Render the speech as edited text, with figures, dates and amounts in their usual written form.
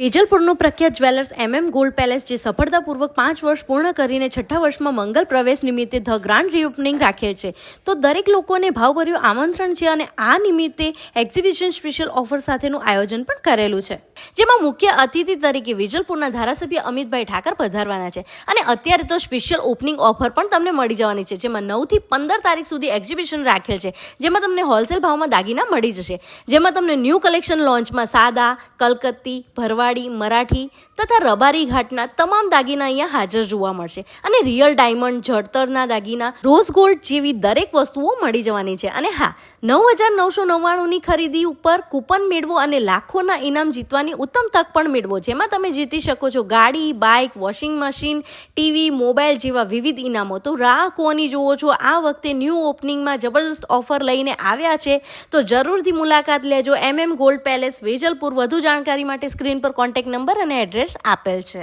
વેજલપુરનું પ્રખ્યાત jewellers gold palace જે સફળતાપૂર્વક 5 વર્ષ પૂર્ણ કરીને 6ઠા વર્ષમાં મંગલ પ્રવેશ નિમિત્તે ધ ગ્રાન્ડ રીઓપનિંગ રાખેલ છે. તો દરેક લોકોને ભાવભર્યું આમંત્રણ છે અને આ નિમિત્તે એક્ઝિબિશન સ્પેશિયલ ઓફર સાથેનું આયોજન પણ કરેલું છે, જેમાં મુખ્ય અતિથિ તરીકે વેજલપુરના ધારાસભ્ય અમિતભાઈ ઠાકર પધારવાના છે. અને અત્યારે તો સ્પેશિયલ ઓપનિંગ ઓફર પણ તમને મળી જવાની છે, જેમાં 9 થી 15 તારીખ સુધી એક્ઝિબિશન રાખેલ છે, જેમાં તમને હોલસેલ ભાવમાં દાગીના મળી જશે. જેમાં તમને ન્યૂ કલેક્શન લોન્ચમાં સાદા, કલકત્તી, ભરવાડી, મરાઠી તથા રબારી ઘાટના તમામ દાગીના અહીંયા હાજર જોવા મળશે. અને રિયલ ડાયમંડ, જળતરના દાગીના, રોઝ ગોલ્ડ જેવી દરેક વસ્તુઓ મળી જવાની છે. અને હા, 9,999ની ખરીદી ઉપર કૂપન મેળવો અને લાખોના ઇનામ જીતવાની ઉત્તમ તક પણ મેળવો, જેમાં તમે જીતી શકો છો ગાડી, bike, washing machine, TV, mobile જેવા વિવિધ ઇનામો. તો રાહ કોની જોવો છો? આ વખતે ન્યૂ ઓપનિંગમાં જબરદસ્ત ઓફર લઈને આવ્યા છે, તો જરૂરથી મુલાકાત લેજો. Gold palace Vejalpur. વધુ જાણકારી માટે સ્ક્રીન પર કોન્ટેક્ટ નંબર અને એડ્રેસ આપેલ છે.